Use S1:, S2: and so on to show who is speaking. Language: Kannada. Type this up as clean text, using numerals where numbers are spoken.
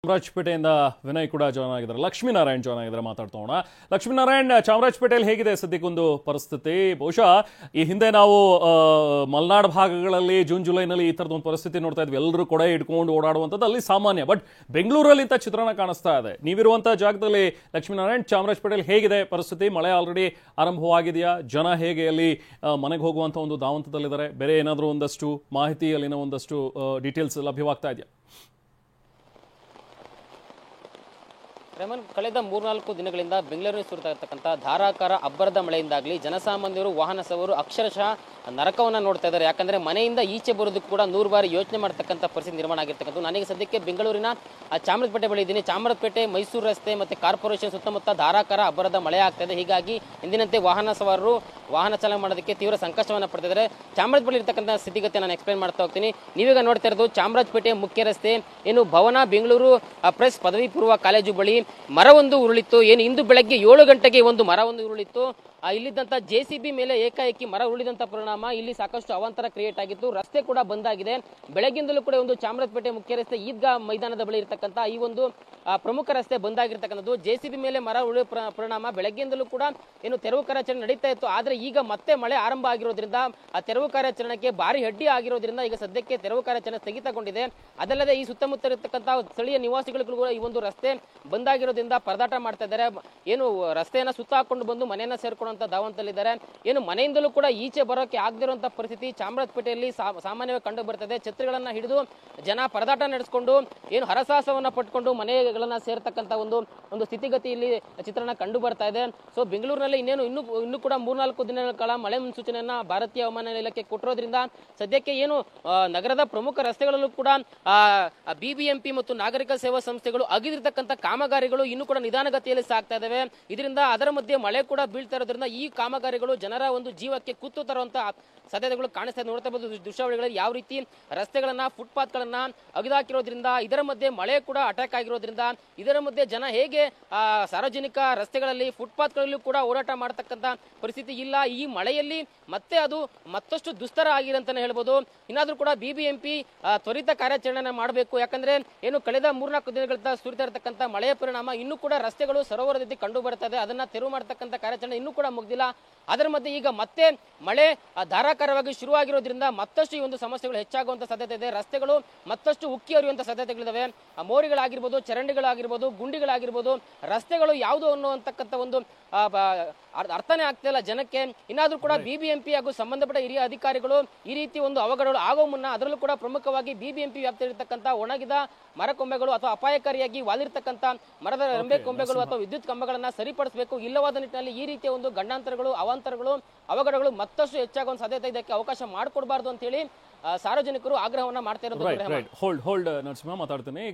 S1: ಚಾಮರಾಜಪೇಟೆಯಿಂದ ವಿನಯ್ ಕೂಡ ಜಾಯ್ನ್ ಆಗಿದ್ದಾರೆ. ಲಕ್ಷ್ಮೀನಾರಾಯಣ್ ಜಾಯ್ನ್ ಆಗಿದ್ದಾರೆ. ಮಾತಾಡ್ತೋಣ. ಲಕ್ಷ್ಮೀನಾರಾಯಣ್, ಚಾಮರಾಜಪೇಟೆಯಲ್ಲಿ ಹೇಗಿದೆ ಸದ್ಯಕ್ಕೊಂದು ಪರಿಸ್ಥಿತಿ? ಬಹುಶಃ ಈ ಹಿಂದೆ ನಾವು ಮಲೆನಾಡು ಭಾಗಗಳಲ್ಲಿ ಜೂನ್ ಜುಲೈನಲ್ಲಿ ಈ ಥರದೊಂದು ಪರಿಸ್ಥಿತಿ ನೋಡ್ತಾ ಇದ್ವಿ. ಎಲ್ಲರೂ ಕೊಡೆ ಇಟ್ಕೊಂಡು ಓಡಾಡುವಂಥದ್ದು ಅಲ್ಲಿ ಸಾಮಾನ್ಯ. ಬಟ್ ಬೆಂಗಳೂರಲ್ಲಿ ಇಂಥ ಚಿತ್ರಣ ಕಾಣಿಸ್ತಾ ಇದೆ. ನೀವಿರುವಂಥ ಜಾಗದಲ್ಲಿ ಲಕ್ಷ್ಮೀನಾರಾಯಣ್, ಚಾಮರಾಜಪೇಟೆಯಲ್ಲಿ ಹೇಗಿದೆ ಪರಿಸ್ಥಿತಿ? ಮಳೆ ಆಲ್ರೆಡಿ ಆರಂಭವಾಗಿದೆಯಾ? ಜನ ಹೇಗೆ ಅಲ್ಲಿ ಮನೆಗೆ ಹೋಗುವಂಥ ಒಂದು ಧಾವಂತದಲ್ಲಿದ್ದಾರೆ? ಬೇರೆ ಏನಾದರೂ ಒಂದಷ್ಟು ಮಾಹಿತಿ, ಅಲ್ಲಿನ ಒಂದಷ್ಟು ಡೀಟೇಲ್ಸ್ ಲಭ್ಯವಾಗ್ತಾ ಇದೆಯಾ?
S2: ರೆಮನ್, ಕಳೆದ 3-4 ದಿನಗಳಿಂದ ಬೆಂಗಳೂರಿನ ಸುರಿತಾ ಇರತಕ್ಕಂಥ ಧಾರಾಕಾರ ಅಬ್ಬರದ ಮಳೆಯಿಂದಾಗಲಿ ಜನಸಾಮಾನ್ಯರು, ವಾಹನ ಸವಾರರು ಅಕ್ಷರಶಃ ನರಕವನ್ನು ನೋಡ್ತಾ ಇದ್ದಾರೆ. ಯಾಕಂದರೆ ಮನೆಯಿಂದ ಈಚೆ ಬರೋದಕ್ಕೆ ಕೂಡ 100 ಬಾರಿ ಯೋಚನೆ ಮಾಡ್ತಕ್ಕಂಥ ಪರಿಸ್ಥಿತಿ ನಿರ್ಮಾಣ ಆಗಿರ್ತಕ್ಕಂಥ. ನನಗೆ ಸದ್ಯಕ್ಕೆ ಬೆಂಗಳೂರಿನ ಚಾಮರಾಜಪೇಟೆ ಬಳಿ ಇದ್ದೀನಿ. ಚಾಮರಾಜಪೇಟೆ ಮೈಸೂರು ರಸ್ತೆ ಮತ್ತು ಕಾರ್ಪೊರೇಷನ್ ಸುತ್ತಮುತ್ತ ಧಾರಾಕಾರ ಅಬ್ಬರದ ಮಳೆ ಆಗ್ತಾ ಇದೆ. ಹೀಗಾಗಿ ಎಂದಿನಂತೆ ವಾಹನ ಸವಾರರು ವಾಹನ ಚಾಲನೆ ಮಾಡೋದಕ್ಕೆ ತೀವ್ರ ಸಂಕಷ್ಟವನ್ನು ಪಡ್ತಿದ್ದಾರೆ. ಚಾಮರಾಜಪೇಟೆ ಇರತಕ್ಕಂಥ ಸ್ಥಿತಿಗತಿ ನಾನು ಎಕ್ಸ್ಪ್ಲೈನ್ ಮಾಡ್ತಾ ಹೋಗ್ತೀನಿ. ನೀವೀಗ ನೋಡ್ತಾ ಇರೋದು ಚಾಮರಾಜಪೇಟೆ ಮುಖ್ಯ ರಸ್ತೆ, ಏನು ಭವನ ಬೆಂಗಳೂರು ಪ್ರೆಸ್ ಪದವಿ ಪೂರ್ವ ಕಾಲೇಜು ಬಳಿ ಮರವೊಂದು ಉರುಳಿತ್ತು. ಏನು ಇಂದು ಬೆಳಗ್ಗೆ 7 ಗಂಟೆಗೆ ಒಂದು ಮರವೊಂದು ಉರುಳಿತ್ತು. ಇಲ್ಲಿದ್ದಂಥ JCB ಮೇಲೆ ಏಕಾಏಕಿ ಮರ ಉರುಳಿದಂಥ ಪರಿಣಾಮ ಇಲ್ಲಿ ಸಾಕಷ್ಟು ಅವಾಂತರ ಕ್ರಿಯೇಟ್ ಆಗಿತ್ತು. ರಸ್ತೆ ಕೂಡ ಬಂದಾಗಿದೆ. ಬೆಳಗ್ಗಿಂದಲೂ ಕೂಡ ಒಂದು ಚಾಮರಾಜಪೇಟೆ ಮುಖ್ಯ ರಸ್ತೆ ಈದ್ಗಾ ಮೈದಾನದ ಬಳಿ ಇರತಕ್ಕಂಥ ಈ ಒಂದು ಪ್ರಮುಖ ರಸ್ತೆ ಬಂದಾಗಿರ್ತಕ್ಕಂಥದ್ದು. JCB ಮೇಲೆ ಮರ ಉರುಳಿ ಪರಿಣಾಮ ಬೆಳಗ್ಗೆಯಿಂದಲೂ ಕೂಡ ಏನು ತೆರವು ಕಾರ್ಯಾಚರಣೆ ನಡೀತಾ ಇತ್ತು. ಆದರೆ ಈಗ ಮತ್ತೆ ಮಳೆ ಆರಂಭ ಆಗಿರೋದ್ರಿಂದ ಆ ತೆರವು ಕಾರ್ಯಾಚರಣೆಗೆ ಭಾರಿ ಅಡ್ಡಿ ಆಗಿರೋದ್ರಿಂದ ಈಗ ಸದ್ಯಕ್ಕೆ ತೆರವು ಕಾರ್ಯಾಚರಣೆ ಸ್ಥಗಿತಗೊಂಡಿದೆ. ಅದಲ್ಲದೆ ಈ ಸುತ್ತಮುತ್ತ ಇರತಕ್ಕಂಥ ಸ್ಥಳೀಯ ನಿವಾಸಿಗಳು ಕೂಡ ಈ ಒಂದು ರಸ್ತೆ ಬಂದಾಗಿರೋದ್ರಿಂದ ಪರದಾಟ ಮಾಡ್ತಾ ಇದ್ದಾರೆ. ಏನು ರಸ್ತೆಯನ್ನ ಸುತ್ತ ಹಾಕೊಂಡು ಬಂದು ಮನೆಯನ್ನ ಸೇರ್ಕೊಳ್ಳುವಂತ ಧಾವಂತಲ್ಲಿದ್ದಾರೆ. ಏನು ಮನೆಯಿಂದಲೂ ಕೂಡ ಈಚೆ ಬರೋಕೆ ಆಗದಿರುವಂತಹ ಪರಿಸ್ಥಿತಿ ಚಾಮರಾಜಪೇಟೆಯಲ್ಲಿ ಸಾಮಾನ್ಯವಾಗಿ ಕಂಡು ಬರ್ತದೆ. ಛತ್ರಿಗಳನ್ನ ಹಿಡಿದು ಜನ ಪರದಾಟ ನಡೆಸಿಕೊಂಡು ಏನು ಹರಸಾಹಸವನ್ನ ಪಟ್ಕೊಂಡು ಮನೆಗಳನ್ನ ಸೇರ್ತಕ್ಕಂಥ ಒಂದು ಸ್ಥಿತಿಗತಿ ಇಲ್ಲಿ ಚಿತ್ರಣ ಕಂಡು ಬರ್ತಾ ಇದೆ. ಸೊ ಬೆಂಗಳೂರಿನಲ್ಲಿ ಇನ್ನೂ ಕೂಡ 3-4 ದಿನಗಳ ಕಾಲ ಮಳೆ ಮುನ್ಸೂಚನೆಯನ್ನ ಭಾರತೀಯ ಹವಾಮಾನ ಇಲಾಖೆ ಕೊಟ್ಟಿರೋದ್ರಿಂದ ಸದ್ಯಕ್ಕೆ ಏನು ನಗರದ ಪ್ರಮುಖ ರಸ್ತೆಗಳಲ್ಲೂ ಕೂಡ BBMP ಮತ್ತು ನಾಗರಿಕ ಸೇವಾ ಸಂಸ್ಥೆಗಳು ಅಗಿದಿರ್ತಕ್ಕಂಥ ಕಾಮಗಾರಿಗಳು ಇನ್ನೂ ಕೂಡ ನಿಧಾನಗತಿಯಲ್ಲಿ ಸಾಗ್ತಾ ಇದಾವೆ. ಇದರಿಂದ ಅದರ ಮಧ್ಯೆ ಮಳೆ ಕೂಡ ಬೀಳ್ತಾ ಇರೋದ್ರಿಂದ ಈ ಕಾಮಗಾರಿಗಳು ಜನರ ಒಂದು ಜೀವಕ್ಕೆ ಕುತ್ತು ತರುವಂತ ಸಾಧ್ಯತೆಗಳು ಕಾಣಿಸ್ತಾ ಇದೆ. ನೋಡ್ತಾ ಇರಬಹುದು ದೃಶ್ಯಾವಳಿಗಳಲ್ಲಿ ಯಾವ ರೀತಿ ರಸ್ತೆಗಳನ್ನ, ಫುಟ್ಪಾತ್ ಗಳನ್ನ ಅಗಿದಾಕಿರೋದ್ರಿಂದ, ಇದರ ಮಧ್ಯೆ ಮಳೆ ಕೂಡ ಅಟ್ಯಾಕ್ ಆಗಿರೋದ್ರಿಂದ, ಇದರ ಮಧ್ಯೆ ಜನ ಹೇಗೆ ಸಾರ್ವಜನಿಕ ರಸ್ತೆಗಳಲ್ಲಿ, ಫುಟ್ಪಾತ್ ಗಳಲ್ಲೂ ಕೂಡ ಓಡಾಟ ಮಾಡತಕ್ಕಂತ ಪರಿಸ್ಥಿತಿ ಇಲ್ಲ. ಈ ಮಳೆಯಲ್ಲಿ ಮತ್ತೆ ಅದು ಮತ್ತಷ್ಟು ದುಸ್ತರ ಆಗಿದೆ ಅಂತಾನೆ ಹೇಳ್ಬೋದು. ಇನ್ನಾದ್ರೂ ಕೂಡ BBMP ತ್ವರಿತ ಕಾರ್ಯಾಚರಣೆ ಮಾಡಬೇಕು. ಯಾಕಂದ್ರೆ ಏನು ಕಳೆದ 3-4 ದಿನಗಳಿಂದ ಸುರಿತಾ ಇರತಕ್ಕಂಥ ಮಳೆಯ ಪರಿಣಾಮ ಇನ್ನೂ ಕೂಡ ರಸ್ತೆಗಳು ಸರೋವರ ರೀತಿ ಕಂಡು ಬರ್ತದೆ. ಅದನ್ನ ತೆರವು ಮಾಡತಕ್ಕಂಥ ಕಾರ್ಯಾಚರಣೆ ಇನ್ನೂ ಕೂಡ ಮುಗ್ದಿಲ್ಲ. ಅದರ ಮಧ್ಯೆ ಈಗ ಮತ್ತೆ ಮಳೆ ಧಾರಾಕಾರವಾಗಿ ಶುರುವಾಗಿರೋದ್ರಿಂದ ಮತ್ತಷ್ಟು ಈ ಒಂದು ಸಮಸ್ಯೆಗಳು ಹೆಚ್ಚಾಗುವಂತ ಸಾಧ್ಯತೆ ಇದೆ. ರಸ್ತೆಗಳು ಮತ್ತಷ್ಟು ಉಕ್ಕಿ ಹರಿಯುವಂತ ಸಾಧ್ಯತೆಗಳಿದಾವೆ. ಮೋರಿಗಳಾಗಿರ್ಬೋದು, ಚರಂಡಿಗಳಾಗಿರ್ಬೋದು, ಗುಂಡಿಗಳಾಗಿರ್ಬೋದು, ರಸ್ತೆಗಳು ಯಾವುದು ಅನ್ನುವಂತಕ್ಕಂಥ ಒಂದು ಅರ್ಥನೇ ಆಗ್ತಿಲ್ಲ ಜನಕ್ಕೆ. ಇನ್ನಾದ್ರೂ ಕೂಡ BBMP ಹಾಗೂ ಸಂಬಂಧಪಟ್ಟ ಹಿರಿಯ ಅಧಿಕಾರಿಗಳು ಈ ರೀತಿ ಒಂದು ಅವಘಡಗಳು ಆಗೋ ಮುನ್ನ ಅದರಲ್ಲೂ ಕೂಡ ಪ್ರಮುಖವಾಗಿ BBMP ವ್ಯಾಪ್ತಿಯಲ್ಲಿರ್ತಕ್ಕಂಥ ಒಣಗಿದ ಮರಕೊಂಬೆಗಳು ಅಥವಾ ಅಪಾಯಕಾರಿಯಾಗಿ ವಾಲಿರ್ತಕ್ಕಂಥ ಮರದ ರೆಂಬೆ ಕೊಂಬೆಗಳು ಅಥವಾ ವಿದ್ಯುತ್ ಕಂಬಗಳನ್ನ ಸರಿಪಡಿಸಬೇಕು. ಇಲ್ಲವಾದ ನಿಟ್ಟಿನಲ್ಲಿ ಈ ರೀತಿಯ ಒಂದು ಗಂಡಾಂತರಗಳು, ಅವಾಂತರಗಳು, ಅವಘಡಗಳು ಮತ್ತಷ್ಟು ಹೆಚ್ಚಾಗುವ ಸಾಧ್ಯತೆ ಇದಕ್ಕೆ ಅವಕಾಶ ಮಾಡಿಕೊಡಬಾರ್ದು ಅಂತ ಹೇಳಿ ಸಾರ್ವಜನಿಕರು ಆಗ್ರಹವನ್ನ ಮಾಡ್ತಾ ಇರೋದು.
S1: ಹೋಲ್ಡ್ ನರಸಿಂಹ ಮಾತಾಡ್ತೇನೆ ಈಗ.